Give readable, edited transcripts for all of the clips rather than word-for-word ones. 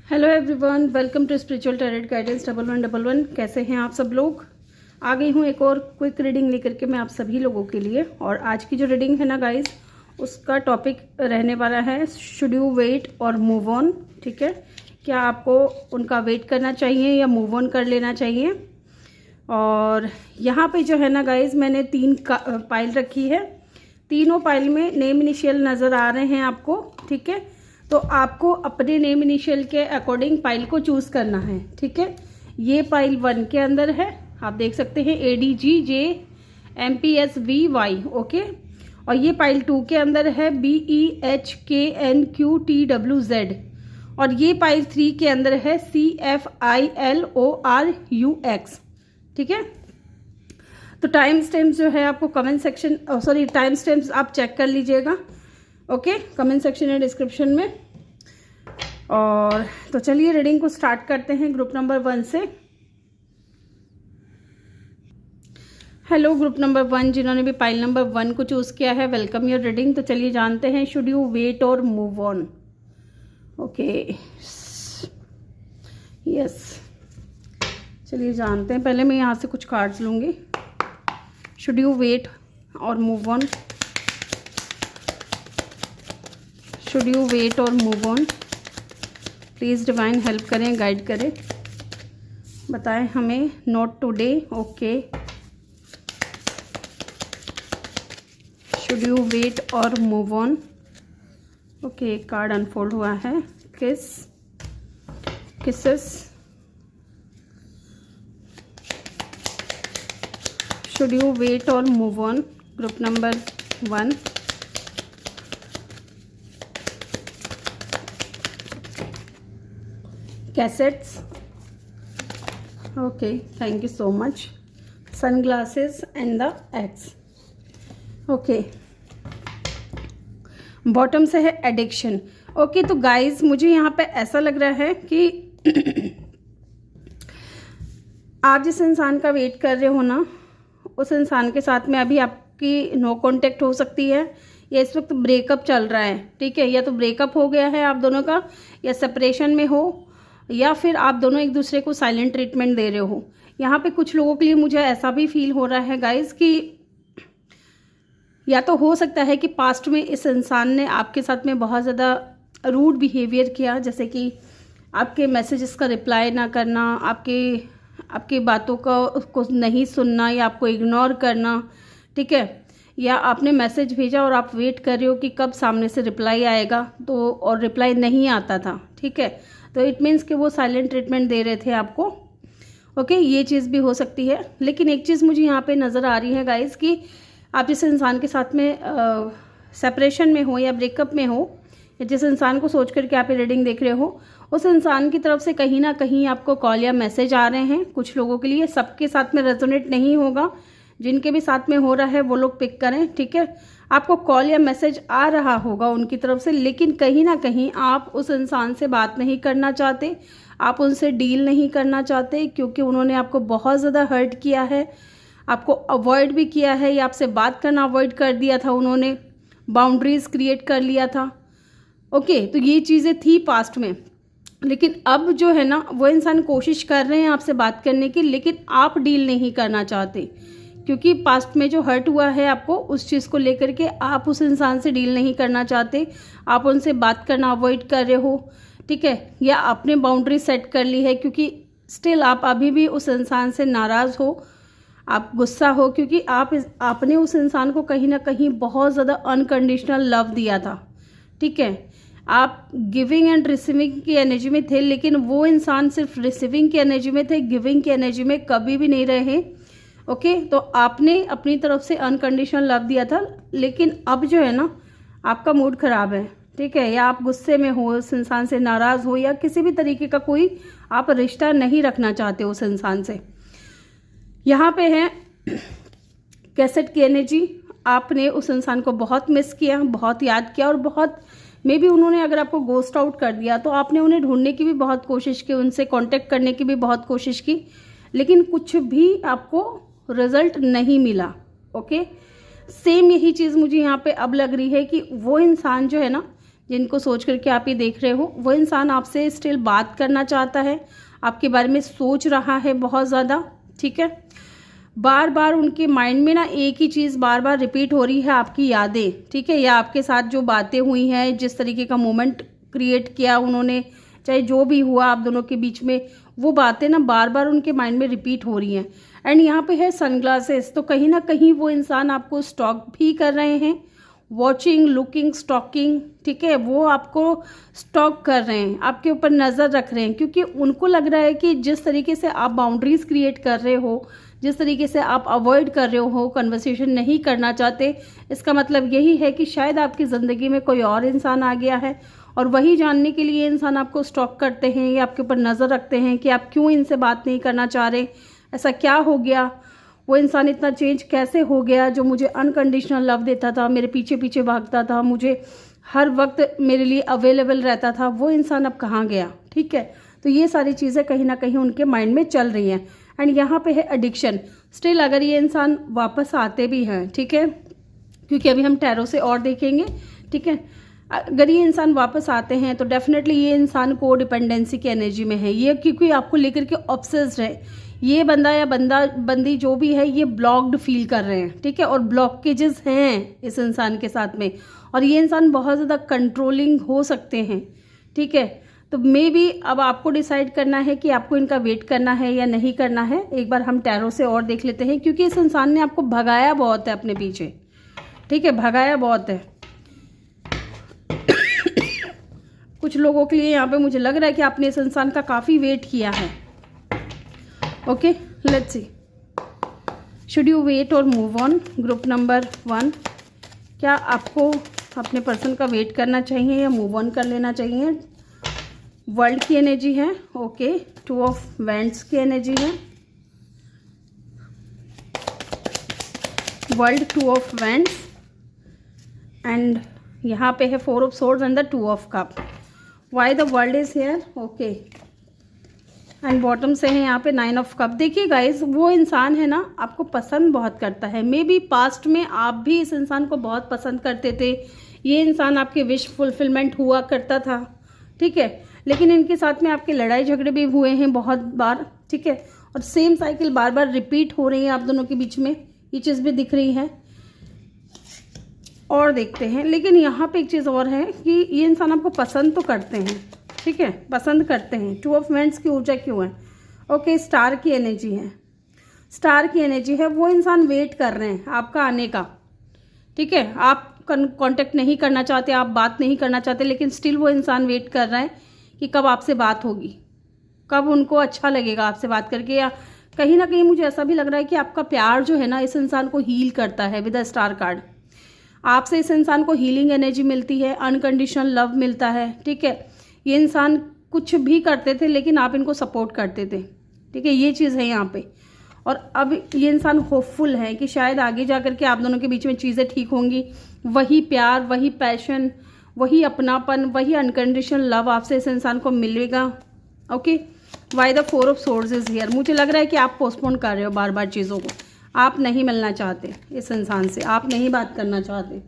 Hello everyone, welcome to spiritual tarot guidance 1111। कैसे हैं आप सब लोग। आ गई हूँ एक और क्विक रीडिंग लेकर के मैं आप सभी लोगों के लिए। और आज की जो रीडिंग है ना गाइस, उसका टॉपिक रहने वाला है शुड यू वेट और मूव ऑन। ठीक है, क्या आपको उनका वेट करना चाहिए या मूव ऑन कर लेना चाहिए। और यहाँ पे जो है ना गाइस, मैंने 3 पाइल रखी है। तीनों पाइल में नेम इनिशियल नज़र आ रहे हैं आपको। ठीक है, तो आपको अपने नेम इनिशियल के अकॉर्डिंग पाइल को चूज करना है। ठीक है, ये पाइल 1 के अंदर है, आप देख सकते हैं ADGJMPSVY। ओके, और ये पाइल 2 के अंदर है BEHKNQTWZ। और ये पाइल 3 के अंदर है CFILORUX। ठीक है, तो टाइम स्टैम्प्स जो है आपको कमेंट सेक्शन टाइम स्टैम्प्स आप चेक कर लीजिएगा। ओके, कमेंट सेक्शन या डिस्क्रिप्शन में। और तो चलिए रीडिंग को स्टार्ट करते हैं ग्रुप नंबर 1 से। हेलो ग्रुप नंबर 1, जिन्होंने भी पाइल नंबर 1 को चूज किया है, वेलकम योर रीडिंग। तो चलिए जानते हैं शुड यू वेट और मूव ऑन। ओके, यस, चलिए जानते हैं। पहले मैं यहाँ से कुछ कार्ड्स लूँगी। शुड यू वेट और move on, should you wait और move on. Please divine help करें, गाइड करें, बताएं हमें। Not today, okay. Should you wait और move on. Okay, card unfold हुआ है। किसेस। शुड यू वेट और move on, group number 1। Cassettes, okay, thank you so much. Sunglasses and the ex. Okay, bottom से है addiction. Okay, तो guys मुझे यहाँ पे ऐसा लग रहा है कि आप जिस इंसान का वेट कर रहे हो ना, उस इंसान के साथ में अभी आपकी नो कांटेक्ट हो सकती है, या इस वक्त ब्रेकअप चल रहा है। ठीक है, या तो ब्रेकअप हो गया है आप दोनों का, या सेपरेशन में हो, या फिर आप दोनों एक दूसरे को साइलेंट ट्रीटमेंट दे रहे हो। यहाँ पे कुछ लोगों के लिए मुझे ऐसा भी फील हो रहा है गाइस कि या तो हो सकता है कि पास्ट में इस इंसान ने आपके साथ में बहुत ज़्यादा रूड बिहेवियर किया, जैसे कि आपके मैसेजेस का रिप्लाई ना करना, आपकी बातों को नहीं सुनना, या आपको इग्नोर करना। ठीक है, या आपने मैसेज भेजा और आप वेट कर रहे हो कि कब सामने से रिप्लाई आएगा, तो और रिप्लाई नहीं आता था। ठीक है, तो इट मीन्स कि वो साइलेंट ट्रीटमेंट दे रहे थे आपको। ओके, ये चीज़ भी हो सकती है। लेकिन एक चीज़ मुझे यहाँ पे नज़र आ रही है गाइस कि आप जिस इंसान के साथ में सेपरेशन में हो या ब्रेकअप में हो, या जिस इंसान को सोच करके आप रीडिंग देख रहे हो, उस इंसान की तरफ से कहीं ना कहीं आपको कॉल या मैसेज आ रहे हैं। कुछ लोगों के लिए, सबके साथ में रेजोनेट नहीं होगा, जिनके भी साथ में हो रहा है वो लोग पिक करें। ठीक है, आपको कॉल या मैसेज आ रहा होगा उनकी तरफ से, लेकिन कहीं ना कहीं आप उस इंसान से बात नहीं करना चाहते, आप उनसे डील नहीं करना चाहते, क्योंकि उन्होंने आपको बहुत ज़्यादा हर्ट किया है, आपको अवॉइड भी किया है, या आपसे बात करना अवॉइड कर दिया था, उन्होंने बाउंड्रीज क्रिएट कर लिया था। ओके, तो ये चीज़ें थी पास्ट में। लेकिन अब जो है ना, वो इंसान कोशिश कर रहे हैं आपसे बात करने की, लेकिन आप डील नहीं करना चाहते, क्योंकि पास्ट में जो हर्ट हुआ है आपको, उस चीज़ को लेकर के आप उस इंसान से डील नहीं करना चाहते, आप उनसे बात करना अवॉइड कर रहे हो। ठीक है, या आपने बाउंड्री सेट कर ली है, क्योंकि स्टिल आप अभी भी उस इंसान से नाराज़ हो, आप गुस्सा हो, क्योंकि आपने उस इंसान को कहीं ना कहीं बहुत ज़्यादा अनकंडीशनल लव दिया था। ठीक है, आप गिविंग एंड रिसीविंग की एनर्जी में थे, लेकिन वो इंसान सिर्फ रिसीविंग की एनर्जी में थे, गिविंग की एनर्जी में कभी भी नहीं रहे। ओके, तो आपने अपनी तरफ से अनकंडीशनल लव दिया था, लेकिन अब जो है ना, आपका मूड ख़राब है। ठीक है, या आप गुस्से में हो, उस इंसान से नाराज़ हो, या किसी भी तरीके का कोई आप रिश्ता नहीं रखना चाहते उस इंसान से। यहाँ पे है कैसेट की एनर्जी। आपने उस इंसान को बहुत मिस किया, बहुत याद किया, और बहुत मे बी उन्होंने अगर आपको गोस्ट आउट कर दिया तो आपने उन्हें ढूंढने की भी बहुत कोशिश की, उनसे कांटेक्ट करने की भी बहुत कोशिश की, लेकिन कुछ भी आपको रिजल्ट नहीं मिला। ओके, सेम यही चीज़ मुझे यहाँ पे अब लग रही है कि वो इंसान जो है ना, जिनको सोच करके आप ये देख रहे हो, वो इंसान आपसे स्टिल बात करना चाहता है, आपके बारे में सोच रहा है बहुत ज़्यादा, ठीक है। बार बार उनके माइंड में ना एक ही चीज़ बार बार रिपीट हो रही है, आपकी यादें, ठीक है, या आपके साथ जो बातें हुई हैं, जिस तरीके का मोमेंट क्रिएट किया उन्होंने, चाहे जो भी हुआ आप दोनों के बीच में, वो बातें ना बार बार उनके माइंड में रिपीट हो रही हैं। एंड यहाँ पे है सनग्लासेस, तो कहीं ना कहीं वो इंसान आपको स्टॉक भी कर रहे हैं, वॉचिंग, लुकिंग, स्टॉकिंग, ठीक है, वो आपको स्टॉक कर रहे हैं, आपके ऊपर नज़र रख रहे हैं, क्योंकि उनको लग रहा है कि जिस तरीके से आप बाउंड्रीज क्रिएट कर रहे हो, जिस तरीके से आप अवॉइड कर रहे हो, कन्वर्सेशन नहीं करना चाहते, इसका मतलब यही है कि शायद आपकी ज़िंदगी में कोई और इंसान आ गया है, और वही जानने के लिए इंसान आपको स्टॉक करते हैं या आपके ऊपर नज़र रखते हैं कि आप क्यों इनसे बात नहीं करना चाह रहे, ऐसा क्या हो गया, वो इंसान इतना चेंज कैसे हो गया, जो मुझे अनकंडीशनल लव देता था, मेरे पीछे पीछे भागता था, मुझे हर वक्त मेरे लिए अवेलेबल रहता था, वो इंसान अब कहाँ गया, ठीक है। तो ये सारी चीज़ें कहीं ना कहीं उनके माइंड में चल रही हैं। एंड यहाँ पे है एडिक्शन। स्टिल अगर ये इंसान वापस आते भी हैं, ठीक है, क्योंकि अभी हम टैरो से और देखेंगे, ठीक है, अगर ये इंसान वापस आते हैं तो डेफिनेटली ये इंसान को डिपेंडेंसी की एनर्जी में है, ये क्योंकि आपको लेकर के ऑब्सेस्ड है। ये बंदा या बंदी जो भी है, ये ब्लॉक्ड फील कर रहे हैं, ठीक है, और ब्लॉकेजेस हैं इस इंसान के साथ में, और ये इंसान बहुत ज़्यादा कंट्रोलिंग हो सकते हैं, ठीक है। तो मे बी अब आपको डिसाइड करना है कि आपको इनका वेट करना है या नहीं करना है। एक बार हम टैरो से और देख लेते हैं, क्योंकि इस इंसान ने आपको भगाया बहुत है अपने पीछे, ठीक है, भगाया बहुत है। कुछ लोगों के लिए यहाँ पे मुझे लग रहा है कि आपने इस इंसान का काफ़ी वेट किया है। Okay, let's see, should you wait और मूव ऑन। ग्रुप नंबर 1, क्या आपको अपने पर्सन का वेट करना चाहिए या मूव ऑन कर लेना चाहिए? वर्ल्ड की एनर्जी है, ओके, 2 ऑफ वैंड्स की एनर्जी है, वर्ल्ड, 2 ऑफ वैंड्स, एंड यहाँ पे है 4 of swords and the 2 of cup. Why the world is here, okay, and bottom से है यहाँ पे 9 ऑफ कप। देखिए गाइज, वो इंसान है ना, आपको पसंद बहुत करता है। मे बी पास्ट में आप भी इस इंसान को बहुत पसंद करते थे, ये इंसान आपके विश फुलफिलमेंट हुआ करता था, ठीक है, लेकिन इनके साथ में आपके लड़ाई झगड़े भी हुए हैं बहुत बार, ठीक है, और सेम साइकिल बार बार रिपीट हो रही है आप दोनों के बीच में, ये चीज़ भी दिख रही है। और देखते हैं, लेकिन यहाँ पे एक चीज़ और है कि ये इंसान आपको पसंद तो करते हैं, ठीक है, पसंद करते हैं। 2 ऑफ वैंड्स की ऊर्जा क्यों है? ओके, स्टार की एनर्जी है, स्टार की एनर्जी है। वो इंसान वेट कर रहे हैं आपका आने का, ठीक है, आप कांटेक्ट नहीं करना चाहते, आप बात नहीं करना चाहते, लेकिन स्टिल वो इंसान वेट कर रहा है कि कब आपसे बात होगी, कब उनको अच्छा लगेगा आपसे बात करके। या कहीं ना कहीं मुझे ऐसा भी लग रहा है कि आपका प्यार जो है ना, इस इंसान को हील करता है विद अ स्टार कार्ड। आपसे इस इंसान को हीलिंग एनर्जी मिलती है, अनकंडीशनल लव मिलता है, ठीक है। ये इंसान कुछ भी करते थे लेकिन आप इनको सपोर्ट करते थे, ठीक है, ये चीज़ है यहाँ पे। और अब ये इंसान होपफुल है कि शायद आगे जा कर के आप दोनों के बीच में चीज़ें ठीक होंगी, वही प्यार, वही पैशन, वही अपनापन, वही अनकंडीशनल लव आपसे इस इंसान को मिलेगा। Okay, why the 4 of swords is here. मुझे लग रहा है कि आप पोस्टपोन कर रहे हो बार बार चीज़ों को, आप नहीं मिलना चाहते इस इंसान से, आप नहीं बात करना चाहते।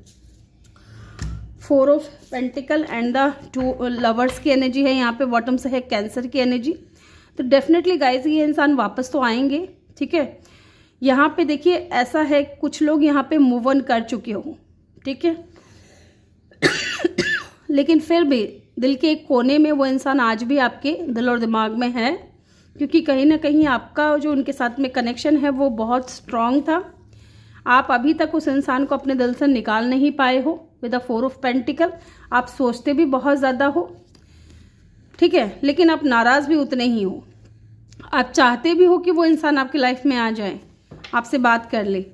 4 of pentacle and the 2 lovers की एनर्जी है यहाँ पे, बॉटम से है कैंसर की एनर्जी। तो डेफिनेटली गाइज ये इंसान वापस तो आएंगे, ठीक है। यहाँ पे देखिए ऐसा है, कुछ लोग यहाँ पे मूव ऑन कर चुके हो, ठीक है, लेकिन फिर भी दिल के एक कोने में वो इंसान आज भी आपके दिल और दिमाग में है, क्योंकि कहीं ना कहीं आपका जो उनके साथ में कनेक्शन है वो बहुत स्ट्रॉन्ग था। आप अभी तक उस इंसान को अपने दिल से निकाल नहीं पाए हो विद द 4 ऑफ पेंटिकल। आप सोचते भी बहुत ज़्यादा हो, ठीक है, लेकिन आप नाराज़ भी उतने ही हो। आप चाहते भी हो कि वो इंसान आपकी लाइफ में आ जाए, आपसे बात कर ले,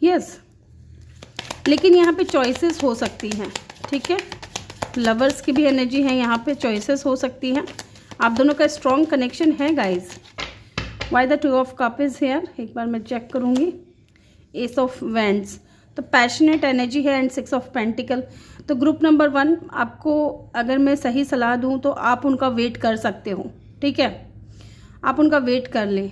यस, लेकिन यहाँ पे चॉइसेस हो सकती हैं, ठीक है। लवर्स की भी एनर्जी है यहाँ पे, चॉइसेस हो सकती हैं। आप दोनों का स्ट्रॉन्ग कनेक्शन है guys. Why the 2 of cup is here, एक बार मैं चेक करूँगी। एस ऑफ वैंड्स, तो पैशनेट एनर्जी है, एंड 6 ऑफ पेंटिकल। तो ग्रुप नंबर 1, आपको अगर मैं सही सलाह दूँ तो आप उनका वेट कर सकते हो, ठीक है, आप उनका वेट कर लें,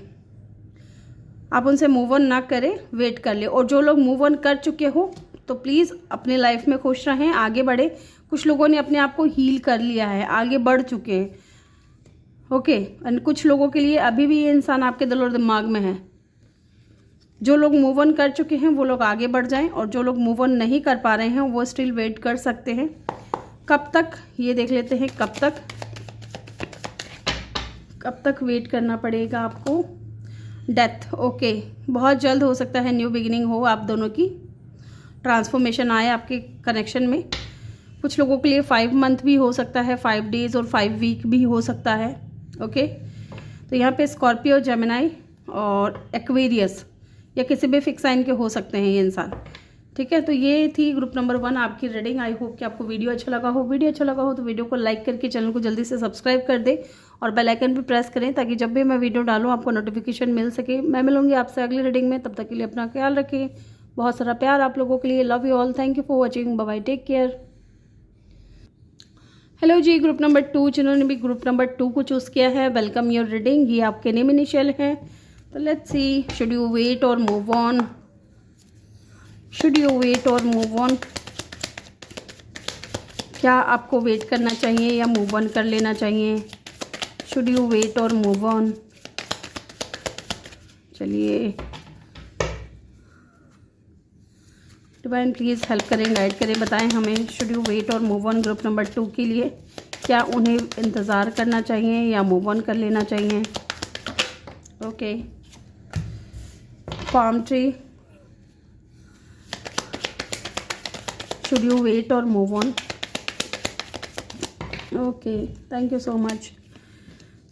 आप उनसे मूव ऑन ना करें, वेट कर ले। और जो लोग मूव ऑन कर चुके हो तो प्लीज़ अपने लाइफ में खुश रहें, आगे बढ़े, कुछ लोगों ने अपने आप को हील कर लिया है, आगे बढ़ चुके हैं। ओके, एंड कुछ लोगों के लिए अभी भी ये इंसान आपके दिल और दिमाग में है। जो लोग मूव ऑन कर चुके हैं वो लोग आगे बढ़ जाएं, और जो लोग मूव ऑन नहीं कर पा रहे हैं वो स्टिल वेट कर सकते हैं। कब तक, ये देख लेते हैं कब तक वेट करना पड़ेगा आपको। डेथ, ओके, बहुत जल्द हो सकता है न्यू बिगिनिंग हो, आप दोनों की ट्रांसफॉर्मेशन आए आपके कनेक्शन में। कुछ लोगों के लिए 5 मंथ भी हो सकता है, 5 डेज और 5 वीक भी हो सकता है। ओके, तो यहाँ पे स्कॉर्पियो, जेमिनाई और एक्वेरियस या किसी भी फिक्स साइन के हो सकते हैं ये इंसान। ठीक है, तो ये थी ग्रुप नंबर 1 आपकी रीडिंग। आई होप कि आपको वीडियो अच्छा लगा हो। वीडियो अच्छा लगा हो तो वीडियो को लाइक करके चैनल को जल्दी से सब्सक्राइब कर दे और बेल आइकन भी प्रेस करें, ताकि जब भी मैं वीडियो डालूँ आपको नोटिफिकेशन मिल सके। मैं मिलूंगी आपसे अगली रीडिंग में, तब तक के लिए अपना ख्याल रखें। बहुत सारा प्यार आप लोगों के लिए। Love you all, thank you for watching, bye bye, take care. Hello जी, ग्रुप नंबर 2 जिन्होंने भी ग्रुप नंबर 2 को चूज़ किया है, वेलकम योर रीडिंग। ये आपके नेम इनिशियल है, तो let's see, should you wait और move on, should you wait और मूव ऑन। क्या आपको वेट करना चाहिए या मूव ऑन कर लेना चाहिए? शुड यू वेट और मूव ऑन। चलिए, डिवाइन प्लीज़ हेल्प करें, गाइड करें, बताएं हमें शुड यू वेट और मूव ऑन ग्रुप नंबर 2 के लिए। क्या उन्हें इंतज़ार करना चाहिए या मूव ऑन कर लेना चाहिए? Okay, palm tree, should you wait और move on. Okay, thank you so much.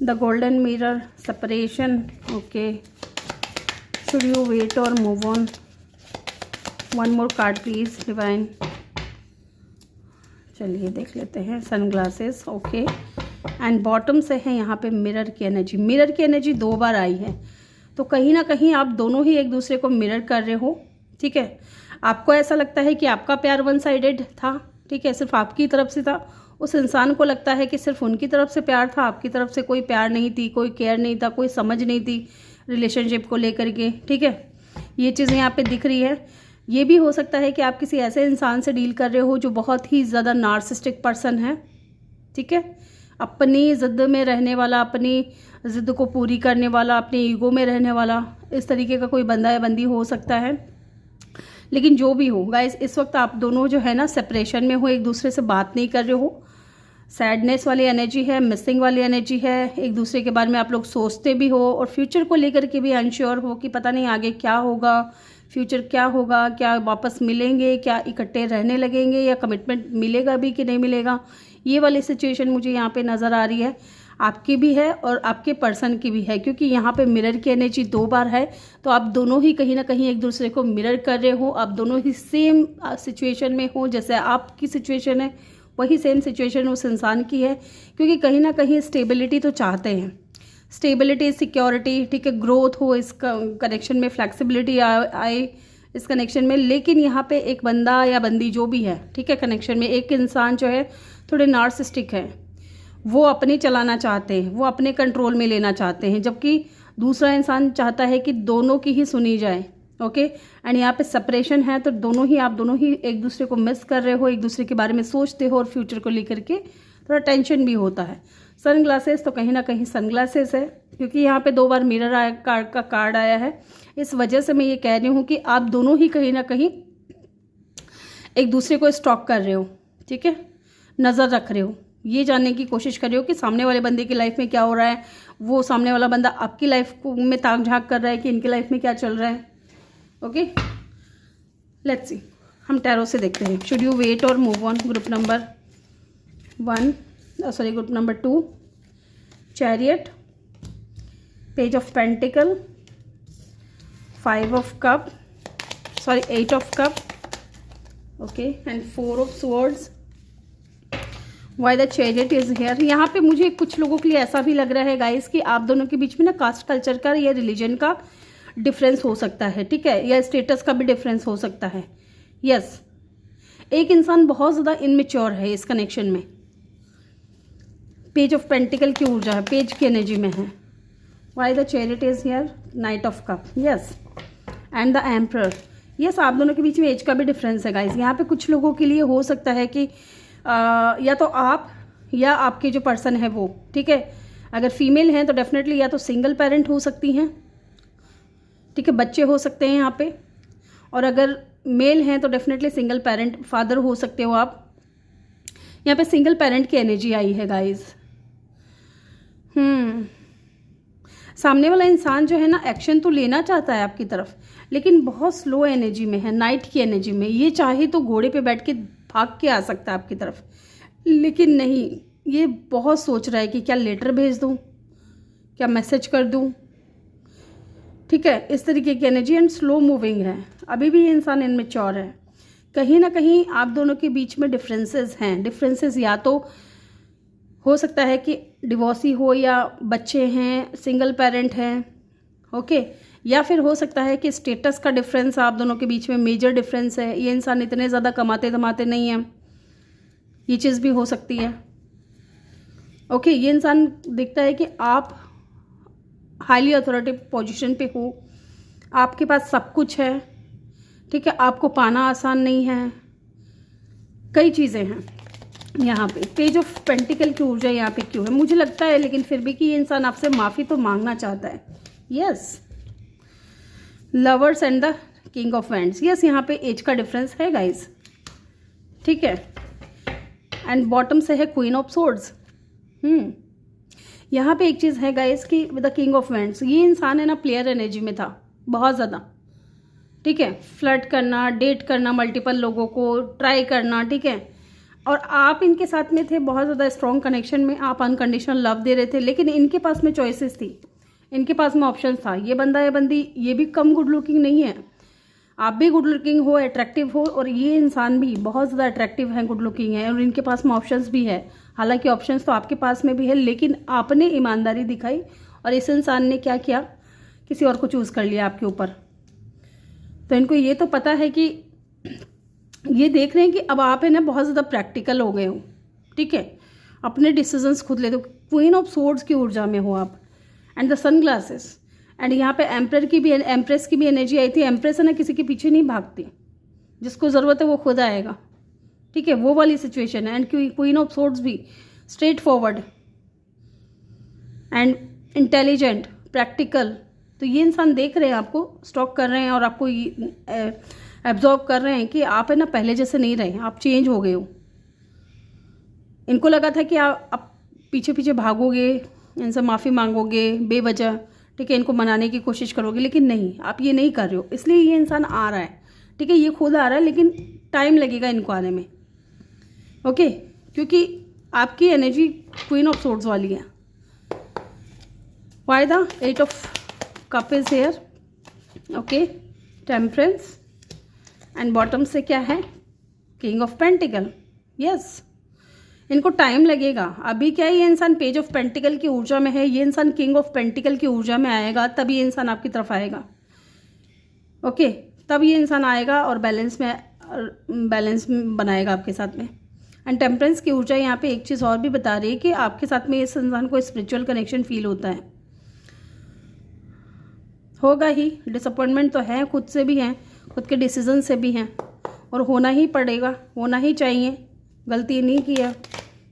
The golden mirror, separation, okay, should you wait और move on. One more card please divine. चलिए देख लेते हैं, सनग्लासेस, ओके, एंड बॉटम से है यहाँ पे मिरर की एनर्जी। मिरर की एनर्जी 2 बार आई है, तो कहीं ना कहीं आप दोनों ही एक दूसरे को मिरर कर रहे हो। ठीक है, आपको ऐसा लगता है कि आपका प्यार 1 साइडेड था, ठीक है, सिर्फ आपकी तरफ से था। उस इंसान को लगता है कि सिर्फ उनकी तरफ से प्यार था, आपकी तरफ से कोई प्यार नहीं थी, कोई केयर नहीं था, कोई समझ नहीं थी रिलेशनशिप को लेकर के। ठीक है, ये चीज़ यहाँ पे दिख रही है। ये भी हो सकता है कि आप किसी ऐसे इंसान से डील कर रहे हो जो बहुत ही ज़्यादा नार्सिसिस्टिक पर्सन है। ठीक है, अपनी ज़िद में रहने वाला, अपनी ज़िद को पूरी करने वाला, अपने ईगो में रहने वाला, इस तरीके का कोई बंदा या बंदी हो सकता है। लेकिन जो भी हो गाइस, इस वक्त आप दोनों जो है ना सेपरेशन में हो, एक दूसरे से बात नहीं कर रहे हो। सैडनेस वाली एनर्जी है, मिसिंग वाली एनर्जी है, एक दूसरे के बारे में आप लोग सोचते भी हो और फ्यूचर को लेकर के भी अनश्योर हो कि पता नहीं आगे क्या होगा, फ्यूचर क्या होगा, क्या वापस मिलेंगे, क्या इकट्ठे रहने लगेंगे, या कमिटमेंट मिलेगा भी कि नहीं मिलेगा। ये वाली सिचुएशन मुझे यहाँ पे नज़र आ रही है, आपकी भी है और आपके पर्सन की भी है, क्योंकि यहाँ पे मिरर की एनर्जी 2 बार है। तो आप दोनों ही कहीं ना कहीं एक दूसरे को मिरर कर रहे हो, आप दोनों ही सेम सिचुएशन में हो। जैसे आपकी सिचुएशन है वही सेम सिचुएशन उस इंसान की है, क्योंकि कहीं ना कहीं स्टेबिलिटी तो चाहते हैं, स्टेबिलिटी, सिक्योरिटी, ठीक है, ग्रोथ हो इस कनेक्शन में, फ्लेक्सिबिलिटी आए इस कनेक्शन में। लेकिन यहाँ पे एक बंदा या बंदी जो भी है, ठीक है, कनेक्शन में एक इंसान जो है थोड़े नार्सिसिस्टिक है, वो अपनी चलाना चाहते हैं, वो अपने कंट्रोल में लेना चाहते हैं, जबकि दूसरा इंसान चाहता है कि दोनों की ही सुनी जाए। ओके, एंड यहाँ पे सेपरेशन है, तो आप दोनों ही एक दूसरे को मिस कर रहे हो, एक दूसरे के बारे में सोचते हो और फ्यूचर को लेकर के थोड़ा टेंशन भी होता है। सनग्लासेस, तो कहीं ना कहीं सनग्लासेस है, क्योंकि यहाँ पे 2 बार मिरर आया, कार्ड आया है। इस वजह से मैं ये कह रही हूँ कि आप दोनों ही कहीं ना कहीं एक दूसरे को स्टॉक कर रहे हो। ठीक है, नज़र रख रहे हो, ये जानने की कोशिश कर रहे हो कि सामने वाले बंदे की लाइफ में क्या हो रहा है, वो सामने वाला बंदा आपकी लाइफ में ताक झाँक कर रहा है कि इनकी लाइफ में क्या चल रहा है। ओके, लेट्स सी, हम टैरो से देखते हैं। शुड यू वेट और move on group number 2, chariot, page of pentacle, 8 of cup, okay, and 4 of swords. Why the chariot is here. यहाँ पे मुझे कुछ लोगों के लिए ऐसा भी लग रहा है गाइस कि आप दोनों के बीच में ना कास्ट कल्चर का या रिलीजन का डिफरेंस हो सकता है, ठीक है, या स्टेटस का भी डिफरेंस हो सकता है। यस, एक इंसान बहुत ज़्यादा इनमेच्योर है इस कनेक्शन में। पेज ऑफ पेंटिकल की ऊर्जा है, पेज की एनर्जी में है। Why the chariot is here, night of cup, yes, and the emperor. Yes, आप दोनों के बीच में एज का भी डिफरेंस है गाइस। यहाँ पे कुछ लोगों के लिए हो सकता है कि या तो आप या आपके जो पर्सन है वो, ठीक है। अगर फीमेल हैं तो डेफिनेटली या तो सिंगल पेरेंट हो सकती हैं, ठीक है, बच्चे हो सकते हैं यहाँ पे। और अगर मेल हैं तो डेफिनेटली सिंगल पेरेंट फादर हो सकते हो आप। यहाँ पे सिंगल पेरेंट की एनर्जी आई है गाइस। सामने वाला इंसान जो है ना, एक्शन तो लेना चाहता है आपकी तरफ, लेकिन बहुत स्लो एनर्जी में है, नाइट की एनर्जी में। ये चाहे तो घोड़े पे बैठ के भाग के आ सकता है आपकी तरफ, लेकिन नहीं, ये बहुत सोच रहा है कि क्या लेटर भेज दूँ, क्या मैसेज कर दूँ, ठीक है, इस तरीके की एनर्जी। एंड स्लो मूविंग है, अभी भी ये इंसान इनमेच्योर है। कहीं ना कहीं आप दोनों के बीच में डिफरेंसेस हैं। डिफरेंसेस या तो हो सकता है कि डिवोर्सी हो, या बच्चे हैं, सिंगल पेरेंट हैं, ओके। या फिर हो सकता है कि स्टेटस का डिफरेंस आप दोनों के बीच में मेजर डिफरेंस है। ये इंसान इतने ज़्यादा कमाते धमाते नहीं हैं, ये चीज़ भी हो सकती है, ओके। ये इंसान दिखता है कि आप हाईली अथॉरिटी पोजीशन पे हो, आपके पास सब कुछ है, ठीक है, आपको पाना आसान नहीं है, कई चीज़ें हैं यहाँ पे। पेज ऑफ पेंटिकल की ऊर्जा यहाँ पे क्यों है मुझे लगता है, लेकिन फिर भी कि ये इंसान आपसे माफ़ी तो मांगना चाहता है। Yes, lovers and the king of wands. Yes, यहाँ पे एज का डिफरेंस है गाइज, ठीक है। एंड बॉटम से है क्वीन ऑफ सोर्ड्स। यहाँ पे एक चीज़ है गाइज कि with the king of wands, ये इंसान है ना प्लेयर एनर्जी में था बहुत ज़्यादा, ठीक है। फ्लर्ट करना, डेट करना, मल्टीपल लोगों को ट्राई करना, ठीक है। और आप इनके साथ में थे बहुत ज़्यादा स्ट्रॉन्ग कनेक्शन में, आप अनकंडीशनल लव दे रहे थे, लेकिन इनके पास में चॉइसेस थी, इनके पास में ऑप्शन था। ये बंदा या बंदी ये भी कम गुड लुकिंग नहीं है, आप भी गुड लुकिंग हो, अट्रैक्टिव हो, और ये इंसान भी बहुत ज़्यादा अट्रैक्टिव है, गुड लुकिंग है, और इनके पास में ऑप्शंस भी है। हालांकि ऑप्शंस तो आपके पास में भी है, लेकिन आपने ईमानदारी दिखाई और इस इंसान ने क्या किया, किसी और को चूज़ कर लिया आपके ऊपर। तो इनको ये तो पता है कि ये देख रहे हैं कि अब आप है ना बहुत ज़्यादा प्रैक्टिकल हो गए हो, ठीक है, अपने डिसीजंस खुद लेते हो। क्वीन ऑफ सोर्ड्स की ऊर्जा में हो आप, and the sun glasses. And यहाँ पे एम्प्रेस की भी एनर्जी आई थी। एम्प्रेस है ना किसी के पीछे नहीं भागती, जिसको ज़रूरत है वो खुद आएगा, ठीक है, वो वाली सिचुएशन है। एंड क्वीन ऑफ सोर्ड्स भी straight forward and intelligent, practical. तो ये इंसान देख रहे हैं आपको, स्टॉक कर रहे हैं और आपको एब्जॉर्ब कर रहे हैं कि आप है ना पहले जैसे नहीं रहे, आप चेंज हो गए हो। इनको लगा था कि आप पीछे पीछे भागोगे, इनसे माफ़ी मांगोगे बेवजह, ठीक है, इनको मनाने की कोशिश करोगे, लेकिन नहीं, आप ये नहीं कर रहे हो। इसलिए ये इंसान आ रहा है, ठीक है, ये खुद आ रहा है, लेकिन टाइम लगेगा इनको आने में, ओके, क्योंकि आपकी एनर्जी क्वीन ऑफ सोर्ड्स वाली है। Why the 8 of cup is here, okay, temperance. And bottom से क्या है, किंग ऑफ पेंटिकल। यस, इनको टाइम लगेगा। अभी क्या है, ये इंसान पेज ऑफ पेंटिकल की ऊर्जा में है, ये इंसान किंग ऑफ पेंटिकल की ऊर्जा में आएगा, तब ये इंसान आपकी तरफ आएगा, ओके, तब ये इंसान आएगा और बैलेंस बनाएगा आपके साथ में। एंड टेम्परेंस की ऊर्जा यहाँ पे एक चीज़ और भी बता रही है कि आपके साथ में इस इंसान को स्पिरिचुअल कनेक्शन फील होता है, होगा ही। डिसअपॉइंटमेंट तो है, खुद से भी है, खुद के डिसीजन से भी हैं, और होना ही पड़ेगा, होना ही चाहिए, गलती नहीं किया,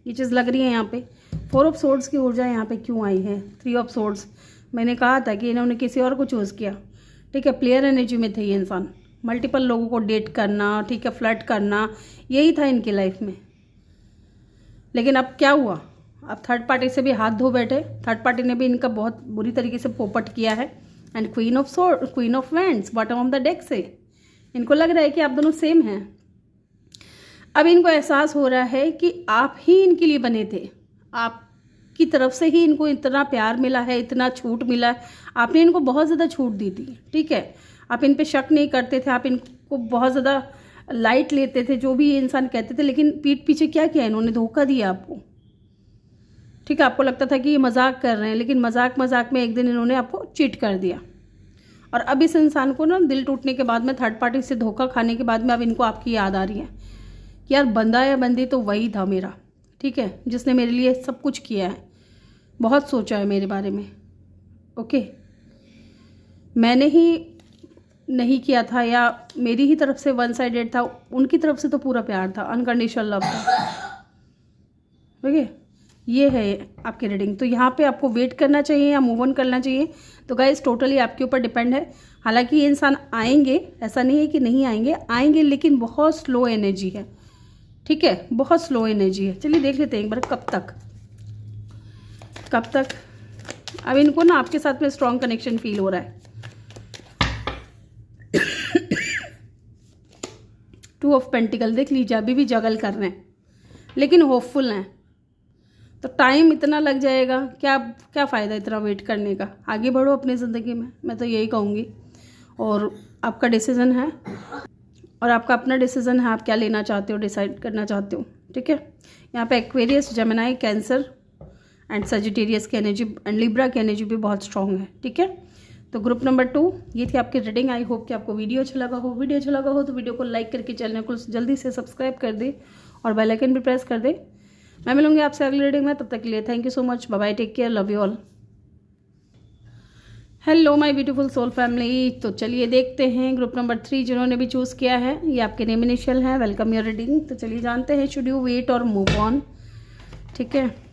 ये चीज़ लग रही है यहाँ पे। 4 ऑफ सोर्ड्स की ऊर्जा यहाँ पे क्यों आई है, 3 ऑफ सोर्ड्स। मैंने कहा था कि इन्होंने किसी और को चूज़ किया, ठीक है, प्लेयर एनर्जी में थे ये इंसान, मल्टीपल लोगों को डेट करना, ठीक है, फ्लर्ट करना, यही था इनकी लाइफ में। लेकिन अब क्या हुआ, अब थर्ड पार्टी से भी हाथ धो बैठे, थर्ड पार्टी ने भी इनका बहुत बुरी तरीके से पोपट किया है। And queen of wands bottom of the deck से इनको लग रहा है कि आप दोनों सेम हैं। अब इनको एहसास हो रहा है कि आप ही इनके लिए बने थे, आपकी तरफ से ही इनको इतना प्यार मिला है, इतना छूट मिला है, आपने इनको बहुत ज़्यादा छूट दी थी, ठीक है, आप इन पे शक नहीं करते थे, आप इनको बहुत ज़्यादा लाइट लेते थे, जो भी ये इंसान कहते थे, लेकिन पीठ पीछे क्या किया इन्होंने, धोखा दिया आपको, ठीक है। आपको लगता था कि ये मजाक कर रहे हैं, लेकिन मजाक में एक दिन इन्होंने आपको चीट कर दिया। और अब इस इंसान को ना दिल टूटने के बाद में, थर्ड पार्टी से धोखा खाने के बाद में, अब इनको आपकी याद आ रही है कि यार बंदा या बंदी तो वही था मेरा, ठीक है, जिसने मेरे लिए सब कुछ किया है, बहुत सोचा है मेरे बारे में, ओके, मैंने ही नहीं किया था या मेरी ही तरफ से वन साइडेड था, उनकी तरफ से तो पूरा प्यार था, अनकंडीशनल लव था, ओके, ये है आपकी रीडिंग। तो यहाँ पे आपको वेट करना चाहिए या मूव ऑन करना चाहिए, तो गाइस टोटली आपके ऊपर डिपेंड है। हालांकि ये इंसान आएंगे, ऐसा नहीं है कि नहीं आएंगे, आएंगे, लेकिन बहुत स्लो एनर्जी है, ठीक है, बहुत स्लो एनर्जी है। चलिए देख लेते हैं एक बार कब तक। अब इनको ना आपके साथ में स्ट्रॉन्ग कनेक्शन फील हो रहा है। 2 ऑफ पेंटिकल देख लीजिए, अभी भी जगल कर रहे हैं लेकिन होपफुल हैं। तो टाइम इतना लग जाएगा, क्या फ़ायदा इतना वेट करने का। आगे बढ़ो अपनी ज़िंदगी में, मैं तो यही कहूँगी। और आपका डिसीज़न है, और आपका अपना डिसीज़न है, आप क्या लेना चाहते हो, डिसाइड करना चाहते हो, ठीक है। यहाँ पे Aquarius, Gemini, cancer and Sagittarius की एनर्जी एंड लिब्रा की एनर्जी भी बहुत स्ट्रॉन्ग है, ठीक है। तो ग्रुप नंबर 2 ये थी आपकी रीडिंग। आई होप कि आपको वीडियो अच्छा लगा हो। वीडियो अच्छा लगा हो तो वीडियो को लाइक करके चैनल को जल्दी से सब्सक्राइब कर दे और बेल आइकन भी प्रेस कर दे। मैं मिलूंगी आपसे अगली रीडिंग में, तब तक के लिए thank you so much, bye bye, take care, love you all. Hello my beautiful soul family. तो चलिए देखते हैं ग्रुप नंबर 3 जिन्होंने भी चूज़ किया है, ये आपके नेम इनिशियल है। Welcome your reading. तो चलिए जानते हैं, शुड यू वेट और मूव ऑन, ठीक है।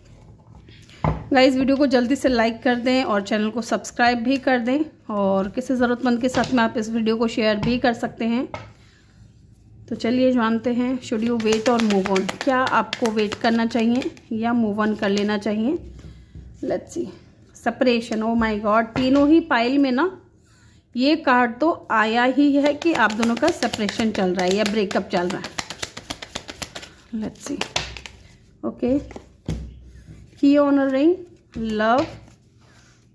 गाइस वीडियो को जल्दी से लाइक कर दें और चैनल को सब्सक्राइब भी कर दें, और किसी ज़रूरतमंद के साथ में आप इस वीडियो को शेयर भी कर सकते हैं। तो चलिए जानते हैं, शुड यू वेट और मूव ऑन, क्या आपको वेट करना चाहिए या मूव ऑन कर लेना चाहिए। Let's see. Separation, O my God, तीनों ही पाइल में ना ये कार्ड तो आया ही है कि आप दोनों का सेपरेशन चल रहा है या ब्रेकअप चल रहा है। Let's see. ओके, की ऑनरिंग, love,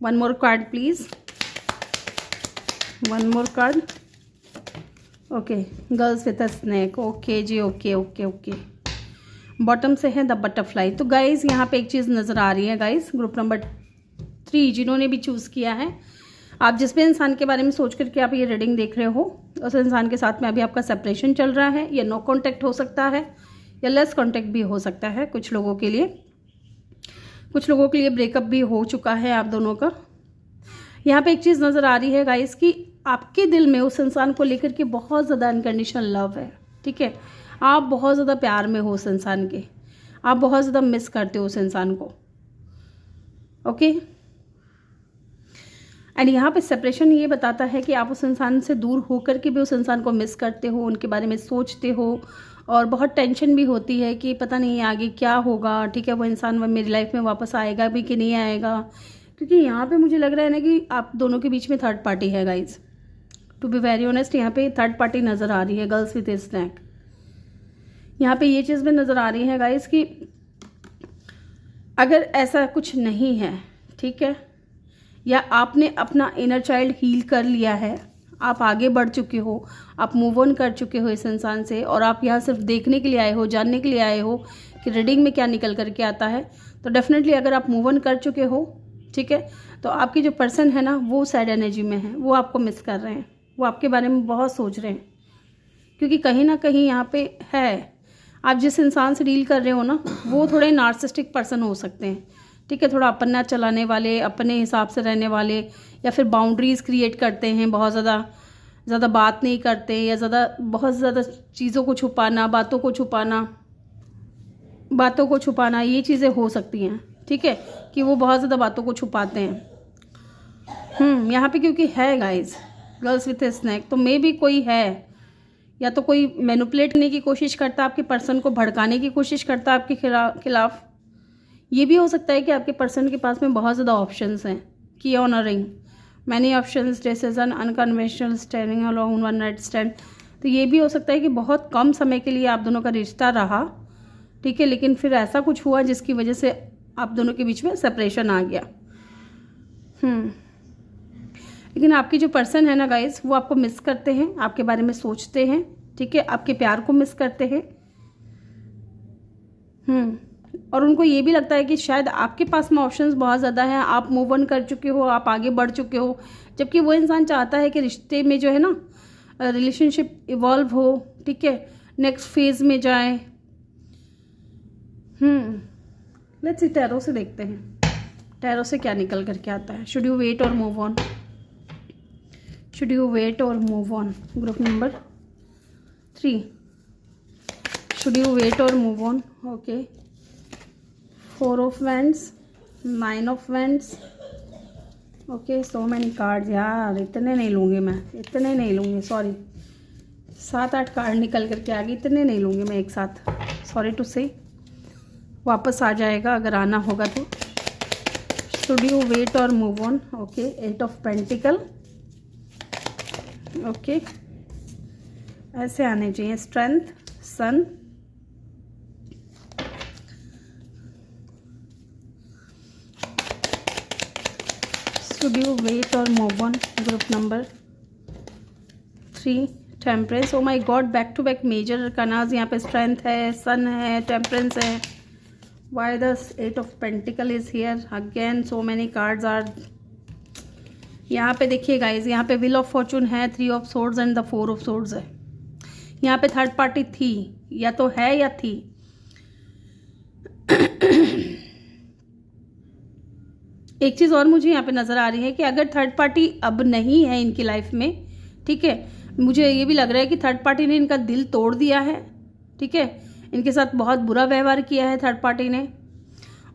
one more card please, one more card. Okay, girls with a snack, okay जी, ओके ओके ओके। बॉटम से है द बटरफ्लाई। तो गाइज यहाँ पे एक चीज़ नज़र आ रही है गाइज, ग्रुप नंबर 3 जिन्होंने भी चूज़ किया है, आप जिस भी इंसान के बारे में सोच करके आप ये रीडिंग देख रहे हो, उस इंसान के साथ में अभी आपका सेपरेशन चल रहा है, या नो कॉन्टैक्ट हो सकता है या लेस कॉन्टैक्ट भी हो सकता है। कुछ लोगों के लिए ब्रेकअप भी हो चुका है आप दोनों का। यहाँ पे एक चीज़ नज़र आ रही है गाइस कि आपके दिल में उस इंसान को लेकर के बहुत ज़्यादा अनकंडीशनल लव है, ठीक है। आप बहुत ज़्यादा प्यार में हो उस इंसान के, आप बहुत ज़्यादा मिस करते हो उस इंसान को, ओके। एंड यहाँ पे सेपरेशन ये बताता है कि आप उस इंसान से दूर होकर के भी उस इंसान को मिस करते हो, उनके बारे में सोचते हो, और बहुत टेंशन भी होती है कि पता नहीं आगे क्या होगा, ठीक है, वो इंसान मेरी लाइफ में वापस आएगा भी कि नहीं आएगा। क्योंकि यहाँ पे मुझे लग रहा है ना कि आप दोनों के बीच में थर्ड पार्टी है guys. To be very honest, यहाँ पे थर्ड पार्टी नज़र आ रही है, गर्ल्स विद स्नैक। यहाँ पे ये चीज़ भी नज़र आ रही है गाइज कि अगर ऐसा कुछ नहीं है, ठीक है, या आपने अपना इनर चाइल्ड हील कर लिया है, आप आगे बढ़ चुके हो, आप मूव ऑन कर चुके हो इस इंसान से, और आप यहाँ सिर्फ देखने के लिए आए हो, जानने के लिए आए हो कि रीडिंग में क्या निकल करके आता है, तो डेफिनेटली अगर आप मूव ऑन कर चुके हो, ठीक है, तो आपकी जो पर्सन है ना वो सैड एनर्जी में है, वो आपको मिस कर रहे हैं, वो आपके बारे में बहुत सोच रहे हैं। क्योंकि कहीं ना कहीं यहाँ पे है, आप जिस इंसान से डील कर रहे हो ना वो थोड़े नार्सिसिस्टिक पर्सन हो सकते हैं, ठीक है, थोड़ा अपना चलाने वाले, अपने हिसाब से रहने वाले, या फिर बाउंड्रीज़ क्रिएट करते हैं, बहुत ज़्यादा बात नहीं करते, या बहुत ज़्यादा चीज़ों को छुपाना, बातों को छुपाना, ये चीज़ें हो सकती हैं, ठीक है, कि वो बहुत ज़्यादा बातों को छुपाते हैं। यहाँ पे क्योंकि है गाइज गर्ल्स विथ स्नैक, तो मे भी कोई है, या तो कोई मैनिपुलेट करने की कोशिश करता है, आपके पर्सन को भड़काने की कोशिश करता है आपके खिलाफ। ये भी हो सकता है कि आपके पर्सन के पास में बहुत ज़्यादा ऑप्शंस हैं, की honouring, many options, decision, unconventional, standing alone, one night stand. तो ये भी हो सकता है कि बहुत कम समय के लिए आप दोनों का रिश्ता रहा, ठीक है, लेकिन फिर ऐसा कुछ हुआ जिसकी वजह से आप दोनों के बीच में सेपरेशन आ गया। लेकिन आपकी जो पर्सन है ना गाइस, वो आपको मिस करते हैं, आपके बारे में सोचते हैं, ठीक है, आपके प्यार को मिस करते हैं। और उनको ये भी लगता है कि शायद आपके पास में ऑप्शंस बहुत ज़्यादा हैं, आप मूव ऑन कर चुके हो, आप आगे बढ़ चुके हो, जबकि वो इंसान चाहता है कि रिश्ते में जो है ना, रिलेशनशिप इवॉल्व हो, ठीक है, नेक्स्ट फेज में जाए। लेट्स सी, टैरो से देखते हैं, टैरो से क्या निकल करके आता है। शुड यू वेट और move on, should you wait और मूव ऑन, ग्रुप नंबर 3, शुड यू वेट और move on, okay. 4 of wands, 9 of wands. Okay, so many cards यार, इतने नहीं लूँगी मैं, इतने नहीं लूँगी, सॉरी। 7-8 कार्ड निकल करके आ गई, इतने नहीं लूँगी मैं एक साथ, सॉरी टू से। वापस आ जाएगा अगर आना होगा तो। शुड यू वेट और move on? Okay, 8 of pentacles. Okay, ऐसे आने चाहिए। Strength, sun, should you wait और move on? Group number 3 temperance. Oh my god, back to back major arcanas यहाँ पे। स्ट्रेंथ है, सन है, टेम्परेंस है। Why the 8 of pentacle is here again? So many cards are. यहाँ पे देखिए guys, यहाँ पे व्हील ऑफ फॉर्चून है, 3 of swords and the 4 of swords है। यहाँ पे थर्ड पार्टी थी, या तो है या थी। एक चीज़ और मुझे यहाँ पे नज़र आ रही है कि अगर थर्ड पार्टी अब नहीं है इनकी लाइफ में, ठीक है, मुझे ये भी लग रहा है कि थर्ड पार्टी ने इनका दिल तोड़ दिया है, ठीक है, इनके साथ बहुत बुरा व्यवहार किया है थर्ड पार्टी ने,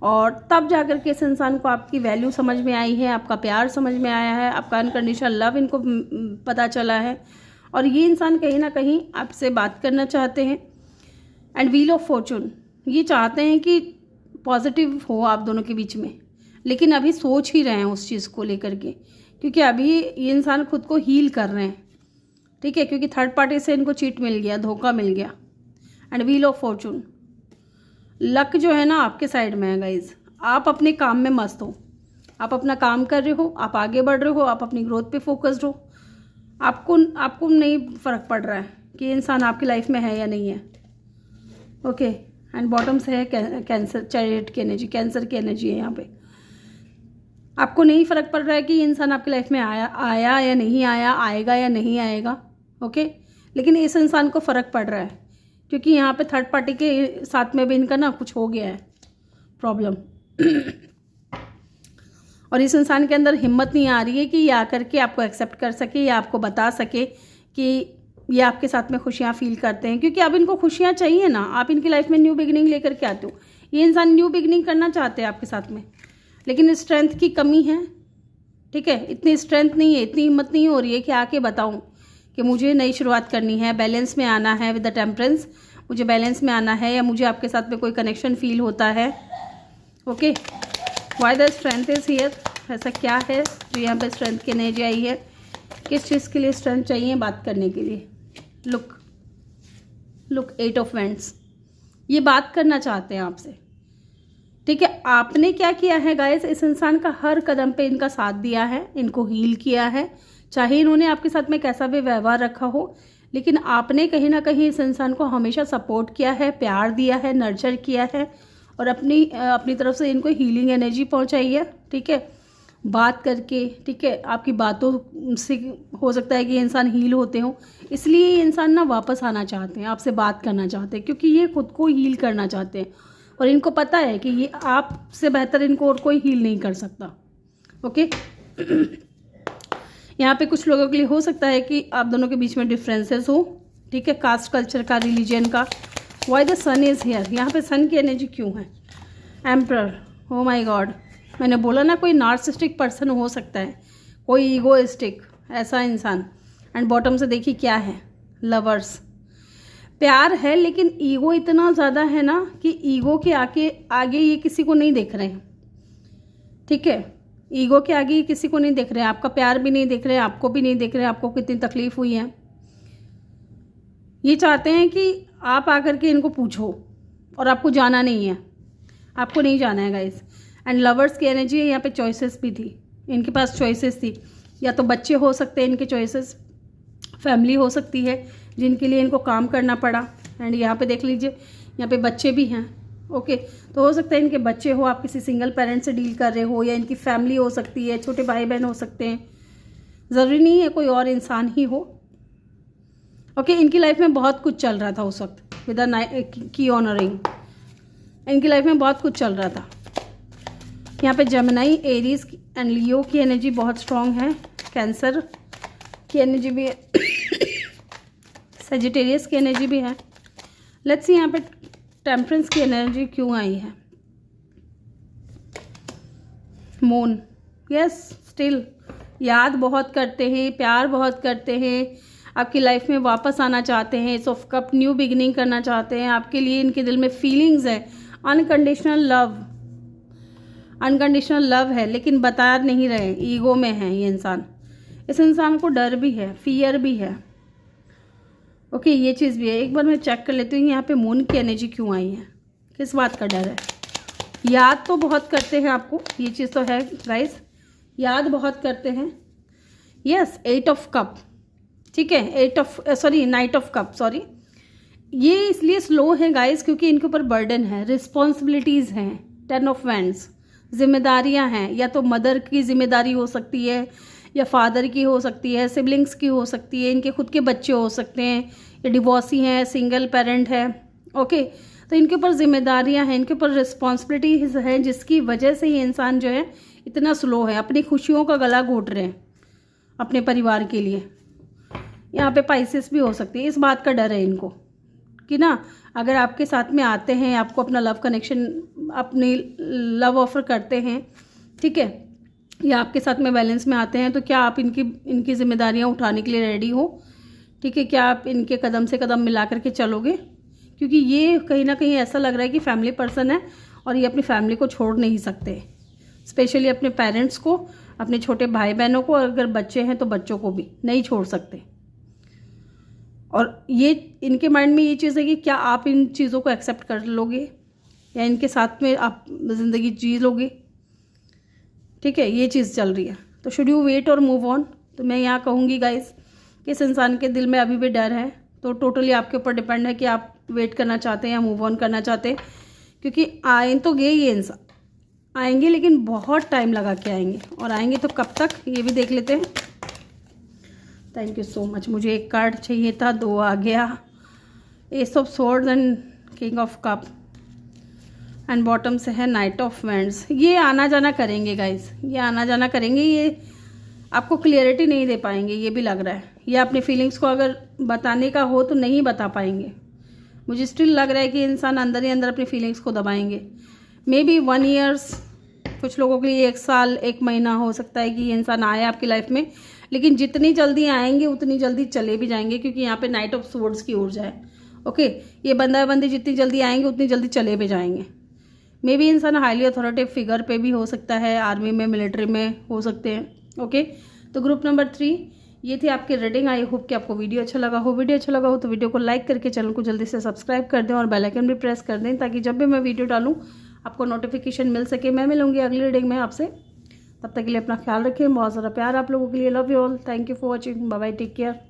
और तब जाकर के इस इंसान को आपकी वैल्यू समझ में आई है, आपका प्यार समझ में आया है, आपका अनकंडीशनल लव इनको पता चला है, और ये इंसान कहीं ना कहीं आपसे बात करना चाहते हैं। एंड व्हील ऑफ फॉर्चून, ये चाहते हैं कि पॉजिटिव हो आप दोनों के बीच में, लेकिन अभी सोच ही रहे हैं उस चीज़ को लेकर के, क्योंकि अभी ये इंसान खुद को हील कर रहे हैं, ठीक है, क्योंकि थर्ड पार्टी से इनको चीट मिल गया, धोखा मिल गया। And wheel of Fortune, luck जो है ना आपके साइड में है गाइज। आप अपने काम में मस्त हो, आप अपना काम कर रहे हो, आप आगे बढ़ रहे हो, आप अपनी ग्रोथ पे फोकस्ड हो, आपको नहीं फ़र्क पड़ रहा है कि इंसान आपकी लाइफ में है या नहीं है। ओके, एंड बॉटम से है कैंसर, चैरियट की एनर्जी, कैंसर की एनर्जी है यहाँ पे। आपको नहीं फ़र्क पड़ रहा है कि ये इंसान आपकी लाइफ में आया या नहीं आया, आएगा या नहीं आएगा, ओके, लेकिन इस इंसान को फ़र्क पड़ रहा है, क्योंकि यहाँ पे थर्ड पार्टी के साथ में भी इनका ना कुछ हो गया है प्रॉब्लम। और इस इंसान के अंदर हिम्मत नहीं आ रही है कि ये आकर के आपको एक्सेप्ट कर सके या आपको बता सके कि ये आपके साथ में खुशियाँ फील करते हैं, क्योंकि अब इनको खुशियाँ चाहिए ना। आप इनकी लाइफ में न्यू बिगिनिंग लेकर के आते हो, ये इंसान न्यू बिगिनिंग करना चाहते हैं आपके साथ में, लेकिन स्ट्रेंथ की कमी है, ठीक है, इतनी स्ट्रेंथ नहीं है, इतनी हिम्मत नहीं हो रही है कि आके बताऊं कि मुझे नई शुरुआत करनी है, बैलेंस में आना है विद द टेम्परेंस, मुझे बैलेंस में आना है, या मुझे आपके साथ में कोई कनेक्शन फील होता है। Okay, why the strength is here? ऐसा क्या है जो यहाँ पे स्ट्रेंथ की एनर्जी आई है? किस चीज़ के लिए स्ट्रेंथ चाहिए बात करने के लिए? लुक 8 ऑफ वेंड्स, ये बात करना चाहते हैं आपसे, ठीक है। आपने क्या किया है गाइस? इस इंसान का हर कदम पे इनका साथ दिया है, इनको हील किया है, चाहे इन्होंने आपके साथ में कैसा भी व्यवहार रखा हो, लेकिन आपने कहीं ना कहीं इस इंसान को हमेशा सपोर्ट किया है, प्यार दिया है, नर्चर किया है, और अपनी तरफ से इनको हीलिंग एनर्जी पहुंचाई है, ठीक है, बात करके, ठीक है। आपकी बातों से हो सकता है कि ये इंसान हील होते हो, इसलिए ये इंसान ना वापस आना चाहते हैं, आपसे बात करना चाहते हैं, क्योंकि ये खुद को हील करना चाहते हैं, और इनको पता है कि ये आपसे बेहतर इनको और कोई हील नहीं कर सकता। ओके, यहाँ पे कुछ लोगों के लिए हो सकता है कि आप दोनों के बीच में डिफरेंसेस हो, ठीक है, कास्ट, कल्चर का, रिलीजन का। Why the sun is here? यहाँ पे सन की एनर्जी क्यों है? एम्परर, ओ माय गॉड, मैंने बोला ना कोई नार्सिसिस्टिक पर्सन हो सकता है, कोई ईगोइस्टिक ऐसा इंसान। एंड बॉटम से देखिए क्या है? लवर्स, प्यार है, लेकिन ईगो इतना ज़्यादा है ना कि ईगो के आगे ये किसी को नहीं देख रहे हैं, ठीक है, ईगो के आगे ये किसी को नहीं देख रहे हैं, आपका प्यार भी नहीं देख रहे हैं, आपको भी नहीं देख रहे हैं, आपको कितनी तकलीफ हुई है। ये चाहते हैं कि आप आकर के इनको पूछो, और आपको जाना नहीं है, आपको नहीं जाना है गाइस। एंड लवर्स की एनर्जी है, यहाँ पे चॉइसेस भी थी, इनके पास चॉइसेस थी, या तो बच्चे हो सकते हैं इनके चॉइसेस, फैमिली हो सकती है जिनके लिए इनको काम करना पड़ा। एंड यहाँ पे देख लीजिए, यहाँ पे बच्चे भी हैं, ओके, तो हो सकता है इनके बच्चे हो, आप किसी सिंगल पेरेंट से डील कर रहे हो, या इनकी फैमिली हो सकती है, छोटे भाई बहन हो सकते हैं, ज़रूरी नहीं है कोई और इंसान ही हो। ओके, इनकी लाइफ में बहुत कुछ चल रहा था उस वक्त विद की ऑनरिंग, इनकी लाइफ में बहुत कुछ चल रहा था। यहाँ पे जेमिनी, एरीज एंड लियो की एनर्जी बहुत स्ट्रॉन्ग है, कैंसर की एनर्जी भी है, सेजिटेरियस की एनर्जी भी है। लेट्स सी यहाँ पे टेम्परेंस की एनर्जी क्यों आई है? मून, यस, स्टिल याद बहुत करते हैं, प्यार बहुत करते हैं, आपकी लाइफ में वापस आना चाहते हैं, S of cup new beginning करना चाहते हैं, आपके लिए इनके दिल में फीलिंग्स है, अनकंडीशनल लव, अनकंडीशनल लव है, लेकिन बता नहीं रहे, ईगो में है ये इंसान। इस इंसान को डर भी है, फियर भी है। ओके, ये चीज़ भी है। एक बार मैं चेक कर लेती हूँ यहाँ पे मून की एनर्जी क्यों आई है, किस बात का डर है। याद तो बहुत करते हैं आपको, ये चीज़ तो है गाइस, याद बहुत करते हैं। यस, 8 ऑफ कप, ठीक है, नाइट ऑफ कप, सॉरी। ये इसलिए स्लो है गाइस क्योंकि इनके ऊपर बर्डन है, रिस्पॉन्सिबिलिटीज़ हैं, 10 ऑफ वैंड्स, जिम्मेदारियां हैं, या तो मदर की जिम्मेदारी हो सकती है, या फादर की हो सकती है, सिबलिंग्स की हो सकती है, इनके खुद के बच्चे हो सकते हैं, ये डिवोर्सी हैं, सिंगल पेरेंट है। ओके, तो इनके ऊपर जिम्मेदारियां हैं, इनके ऊपर रिस्पॉन्सिबिलिटीज हैं, जिसकी वजह से ये इंसान जो है इतना स्लो है, अपनी खुशियों का गला घोट रहे हैं अपने परिवार के लिए। यहाँ पे पाइसेस भी हो सकती है, इस बात का डर है इनको कि ना अगर आपके साथ में आते हैं, आपको अपना लव कनेक्शन, अपनी लव ऑफर करते हैं, ठीक है, या आपके साथ में बैलेंस में आते हैं, तो क्या आप इनकी जिम्मेदारियां उठाने के लिए रेडी हो, ठीक है, क्या आप इनके कदम से कदम मिला करके चलोगे, क्योंकि ये कहीं ना कहीं ऐसा लग रहा है कि फैमिली पर्सन है और ये अपनी फैमिली को छोड़ नहीं सकते, स्पेशली अपने पेरेंट्स को, अपने छोटे भाई बहनों को, अगर बच्चे हैं तो बच्चों को भी नहीं छोड़ सकते। और ये इनके माइंड में ये चीज़ है कि क्या आप इन चीज़ों को एक्सेप्ट कर लोगे या इनके साथ में आप ज़िंदगी जी लोगे, ठीक है, ये चीज़ चल रही है। तो शुड यू वेट और मूव ऑन, तो मैं यहाँ कहूँगी गाइस कि इस इंसान के दिल में अभी भी डर है, तो टोटली आपके ऊपर डिपेंड है कि आप वेट करना चाहते हैं या मूव ऑन करना चाहते हैं, क्योंकि आए तो गए ये इंसान, आएंगे लेकिन बहुत टाइम लगा के आएंगे, और आएंगे तो कब तक ये भी देख लेते हैं। Thank you so much. मुझे एक कार्ड चाहिए था, 2 आ गया, S of swords and king of cup, and bottom से है नाइट ऑफ वैंड्स। ये आना जाना करेंगे गाइस, ये आना जाना करेंगे, ये आपको क्लियरिटी नहीं दे पाएंगे, ये भी लग रहा है। ये अपने फीलिंग्स को अगर बताने का हो तो नहीं बता पाएंगे, मुझे स्टिल लग रहा है कि इंसान अंदर ही अंदर अपनी फीलिंग्स को दबाएंगे। मे बी 1 ईयर्स, कुछ लोगों के लिए 1 साल 1 महीना हो सकता है कि ये इंसान आए आपकी लाइफ में, लेकिन जितनी जल्दी आएंगे उतनी जल्दी चले भी जाएंगे, क्योंकि यहाँ पे नाइट ऑफ स्वॉर्ड्स की ऊर्जा है। ओके, ये बंदा बंदी जितनी जल्दी आएंगे उतनी जल्दी चले भी जाएंगे। मे बी इंसान हाईली अथॉरिटेटिव फिगर पे भी हो सकता है, आर्मी में, मिलिट्री में हो सकते हैं। ओके, तो ग्रुप नंबर 3 ये थी आपकी रीडिंग। आई होप कि आपको वीडियो अच्छा लगा हो। वीडियो अच्छा लगा हो तो वीडियो को लाइक करके चैनल को जल्दी से सब्सक्राइब कर दें और बेल आइकन भी प्रेस कर दें, ताकि जब भी मैं वीडियो डालूँ आपको नोटिफिकेशन मिल सके। मैं मिलूंगी अगली रीडिंग में आपसे, तब तक के लिए अपना ख्याल रखें। बहुत ज़्यादा प्यार आप लोगों के लिए। Love you all, thank you for watching, bye bye, take care.